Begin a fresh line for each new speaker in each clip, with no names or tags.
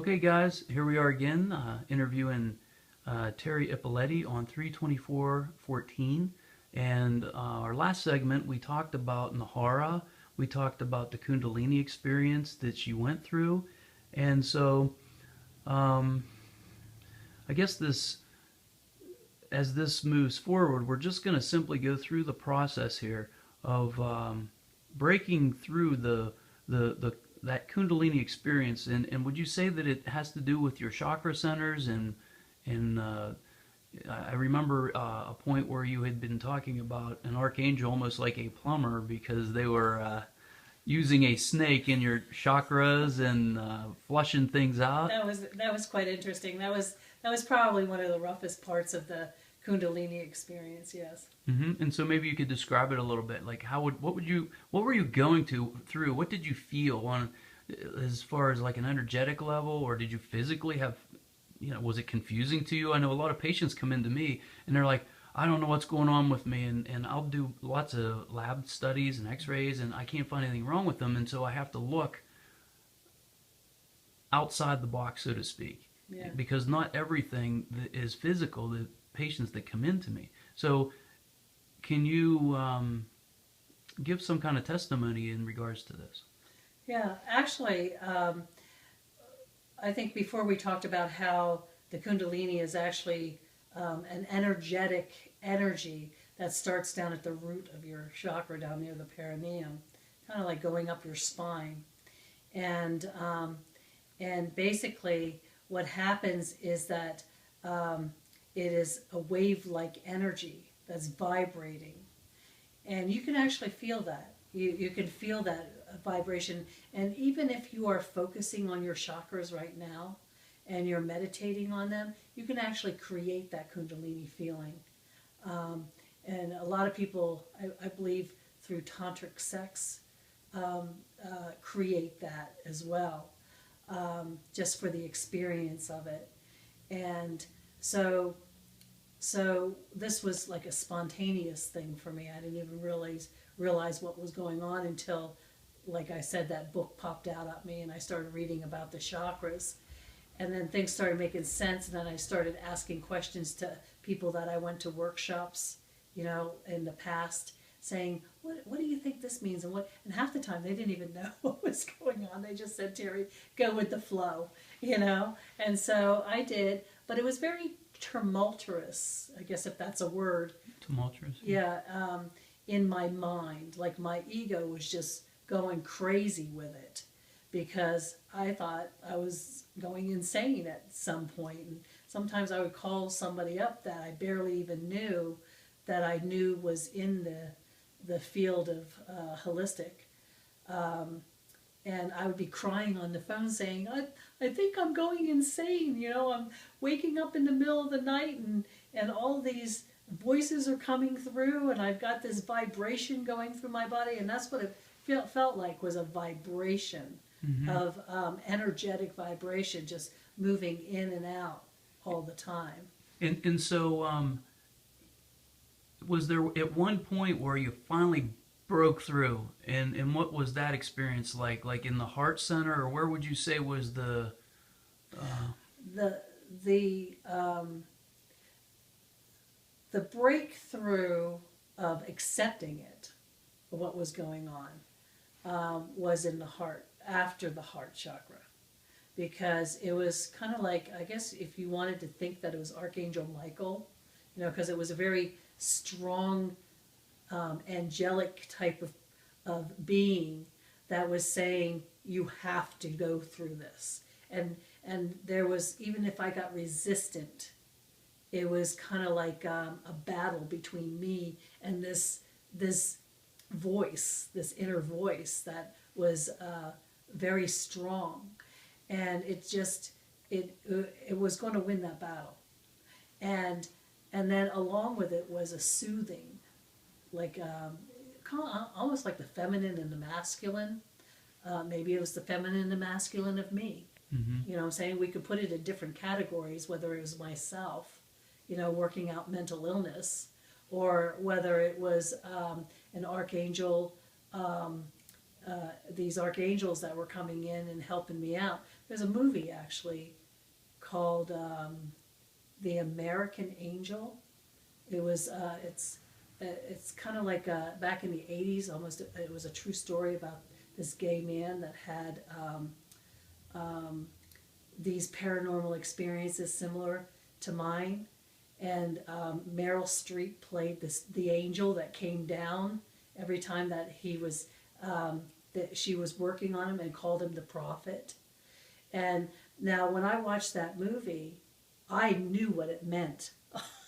Okay, guys, here we are again, interviewing Teri on 32414. And our last segment, we talked about Nahara. We talked about the Kundalini experience that she went through. And so, um, I guess as this moves forward, we're just going to simply go through the process here of breaking through the that Kundalini experience. And would you say that it has to do with your chakra centers and I remember a point where you had been talking about an archangel almost like a plumber because they were using a snake in your chakras and flushing things out.
That was quite interesting. That was probably one of the roughest parts of the Kundalini experience. Yes.
And so maybe you could describe it a little bit. Like what were you going through? What did you feel on as far as like an energetic level, or did you physically have, was it confusing to you? I know a lot of patients come into me and they're like, I don't know what's going on with me, and I'll do lots of lab studies and x-rays and I can't find anything wrong with them, and so I have to look outside the box, so to speak,
Yeah.
because not everything that is physical, the patients that come into me. So can you give some kind of testimony in regards to this?
Yeah. Actually, I think before we talked about how the Kundalini is actually an energetic energy that starts down at the root of your chakra, down near the perineum, kind of like going up your spine, and basically what happens is that it is a wave-like energy that's vibrating, and you can actually feel that. You can feel that vibration, and even if you are focusing on your chakras right now and you're meditating on them, you can actually create that Kundalini feeling. And a lot of people, I believe, through tantric sex, create that as well, just for the experience of it. And so this was like a spontaneous thing for me. I didn't even realize what was going on until, like I said, that book popped out at me and I started reading about the chakras. And then things started making sense, and then I started asking questions to people that I went to workshops, in the past, saying, what do you think this means? And half the time they didn't even know what was going on. They just said, Terry, go with the flow, And so I did, but it was very tumultuous, I guess, if that's a word.
Tumultuous.
Yeah, in my mind. Like my ego was just going crazy with it because I thought I was going insane at some point. And sometimes I would call somebody up that I barely even knew that I knew was in the field of holistic. And I would be crying on the phone saying, I think I'm going insane. I'm waking up in the middle of the night and all these voices are coming through and I've got this vibration going through my body. And that's what it felt like, was a vibration of energetic vibration just moving in and out all the time.
And so was there at one point where you finally broke through, and what was that experience like in the heart center, or where would you say was the
the breakthrough of accepting it, what was going on, was in the heart, after the heart chakra, because it was kind of like, I guess if you wanted to think that it was Archangel Michael, because it was a very strong angelic type of being that was saying, you have to go through this. And there was, even if I got resistant, it was kind of like a battle between me and this voice, this inner voice that was very strong. And it was going to win that battle. And then along with it was a soothing, like almost like the feminine and the masculine. Maybe it was the feminine and the masculine of me. You know what I'm saying? We could put it in different categories, whether it was myself, working out mental illness, or whether it was an archangel, these archangels that were coming in and helping me out. there's a movie actually called The American Angel. It was it's kind of like back in the 80s, almost. It was a true story about this gay man that had these paranormal experiences similar to mine, and Meryl Streep played the angel that came down every time that he was that she was working on him, and called him the prophet. And now when I watched that movie, I knew what it meant.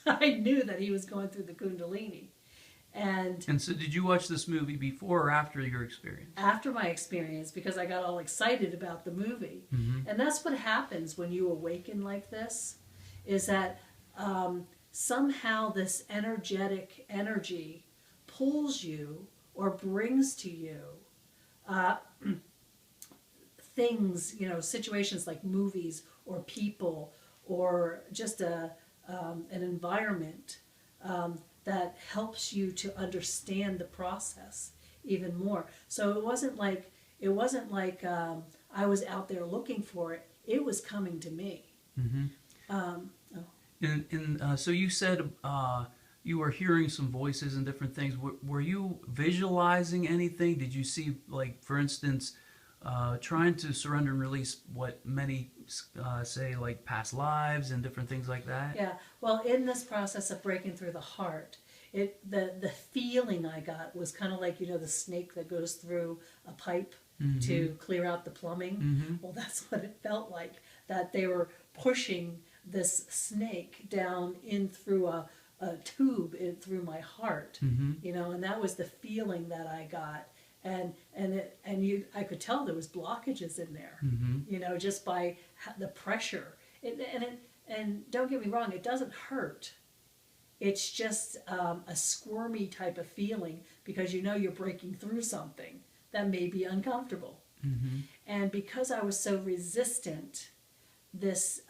I knew that he was going through the Kundalini.
And so, did you watch this movie before or after your experience?
After my experience, because I got all excited about the movie.
Mm-hmm.
And that's what happens when you awaken like this, is that somehow this energetic energy pulls you or brings to you things, situations like movies or people or just an environment that helps you to understand the process even more. So it wasn't like I was out there looking for it. It was coming to me.
Mm-hmm.
Oh.
So you said you were hearing some voices and different things. Were you visualizing anything? Did you see, like, for instance, trying to surrender and release what many say, like past lives and different things like that?
Yeah. Well, in this process of breaking through the heart, the feeling I got was kind of like, the snake that goes through a pipe
Mm-hmm.
to clear out the plumbing.
Mm-hmm.
Well, that's what it felt like, that they were pushing this snake down in through a tube in through my heart.
Mm-hmm.
And that was the feeling that I got. And I could tell there was blockages in there,
Mm-hmm.
Just by the pressure. And don't get me wrong, it doesn't hurt. It's just a squirmy type of feeling, because you're breaking through something that may be uncomfortable.
Mm-hmm.
And because I was so resistant, this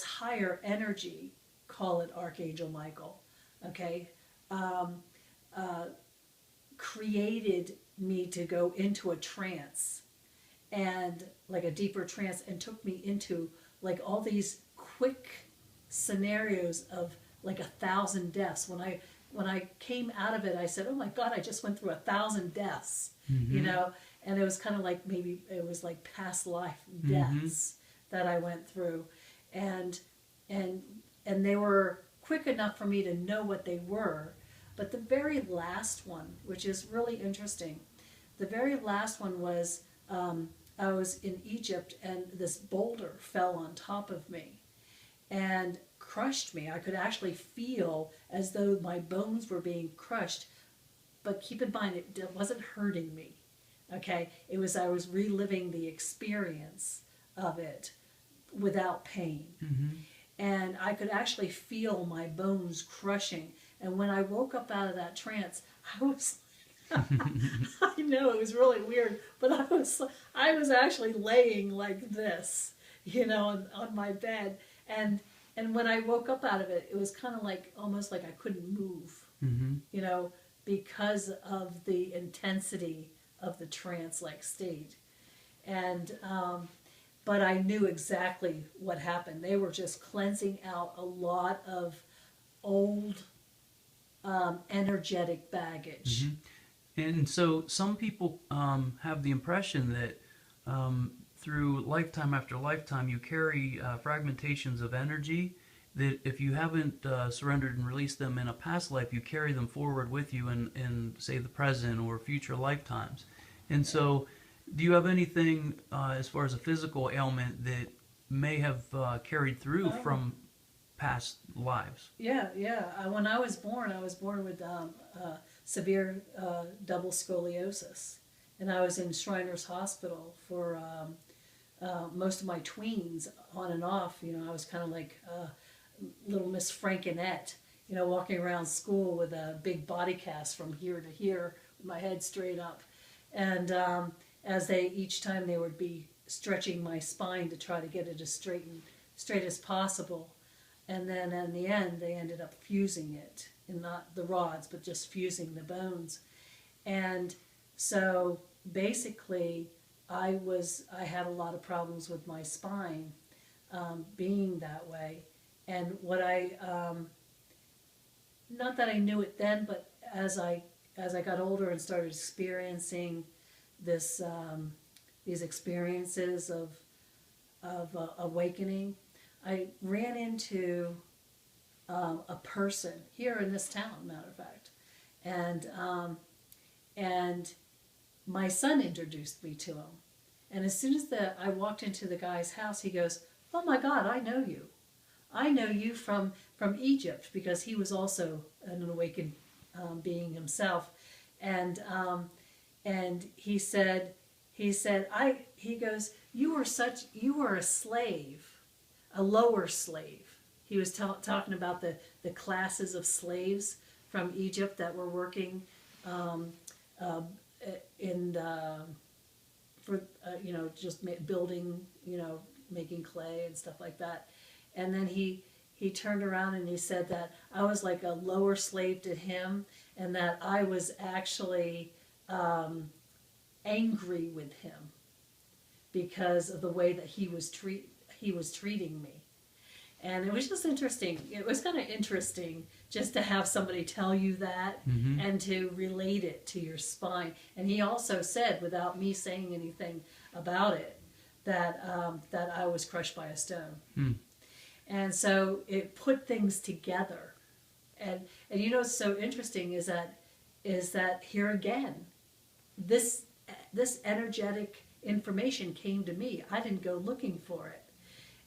higher energy, call it Archangel Michael, okay, created me to go into a trance, and like a deeper trance, and took me into like all these quick scenarios of like 1,000 deaths. When I came out of it, I said, "Oh my God, I just went through 1,000 deaths,"
Mm-hmm.
And it was kind of like, maybe it was like past life deaths that I went through, and they were quick enough for me to know what they were. But the very last one, which is really interesting, the very last one was I was in Egypt, and this boulder fell on top of me and crushed me. I could actually feel as though my bones were being crushed, but keep in mind, it wasn't hurting me. Okay, I was reliving the experience of it without pain.
Mm-hmm.
And I could actually feel my bones crushing. And when I woke up out of that trance, I was I know it was really weird, but I was actually laying like this, on my bed. And when I woke up out of it, it was kind of like, almost like I couldn't move,
Mm-hmm.
Because of the intensity of the trance-like state. And but I knew exactly what happened. They were just cleansing out a lot of old energetic baggage.
Mm-hmm. And so some people have the impression that through lifetime after lifetime you carry fragmentations of energy, that if you haven't surrendered and released them in a past life, you carry them forward with you in say, the present or future lifetimes. And so, do you have anything as far as a physical ailment that may have carried through from past lives?
Yeah. When I was born with severe double scoliosis, and I was in Shriners Hospital for most of my tweens, on and off. I was kind of like little Miss Frankenette, walking around school with a big body cast from here to here, with my head straight up. And as each time they would be stretching my spine to try to get it as straight as possible. And then in the end, they ended up fusing it, and not the rods, but just fusing the bones. And so basically, I had a lot of problems with my spine, being that way. And what not that I knew it then, but as I got older and started experiencing this, these experiences of awakening, I ran into a person here in this town, matter of fact, and my son introduced me to him. And as soon as I walked into the guy's house, he goes, "Oh my God, I know you. I know you from Egypt," because he was also an awakened being himself. And he goes, you were a slave, a lower slave. He was talking about the classes of slaves from Egypt that were working in for just building, making clay and stuff like that. And then he turned around and he said that I was like a lower slave to him, and that I was actually angry with him because of the way that he was treating me. And it was just interesting. It was kind of interesting just to have somebody tell you that, and to relate it to your spine. And he also said, without me saying anything about it, that that I was crushed by a stone. And so it put things together. And what's so interesting is that here again, this energetic information came to me. I didn't go looking for it.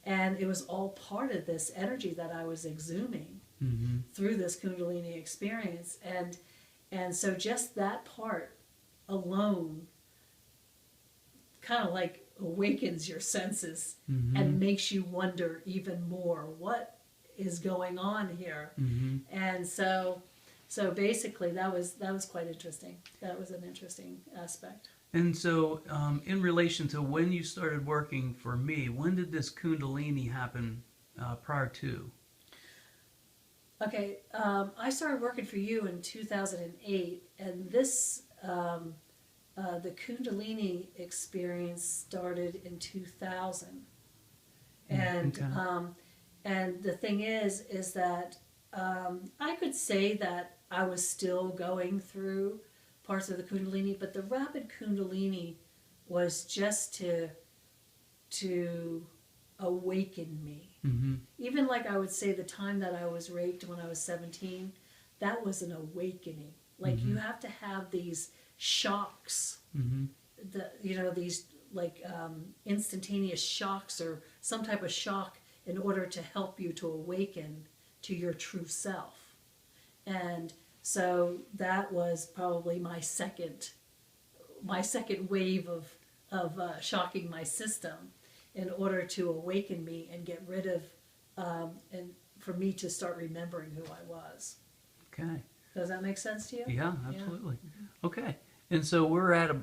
And it was all part of this energy that I was exhuming through this Kundalini experience. And so just that part alone kind of like awakens your senses and makes you wonder even more what is going on here. And so basically that was quite interesting. That was an interesting aspect.
And so, in relation to when you started working for me, when did this Kundalini happen prior to?
Okay, I started working for you in 2008, and this the Kundalini experience started in 2000. And
Okay.
And the thing is that I could say that I was still going through parts of the Kundalini, but the rapid Kundalini was just to awaken me. Even like I would say the time that I was raped when I was 17, that was an awakening. Like you have to have these shocks, these like instantaneous shocks or some type of shock in order to help you to awaken to your true self. And so that was probably my second wave of shocking my system in order to awaken me and get rid of and for me to start remembering who I was.
Okay.
Does that make sense to you?
Yeah, absolutely. Okay. And so we're at a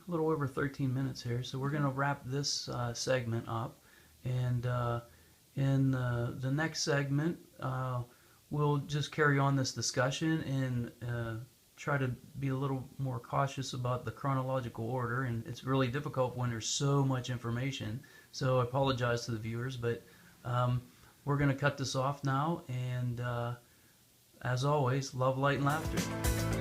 little over 13 minutes here, so we're going to wrap this segment up. And in the next segment, we'll just carry on this discussion and try to be a little more cautious about the chronological order. And it's really difficult when there's so much information. So I apologize to the viewers, but we're going to cut this off now. And as always, love, light, and laughter.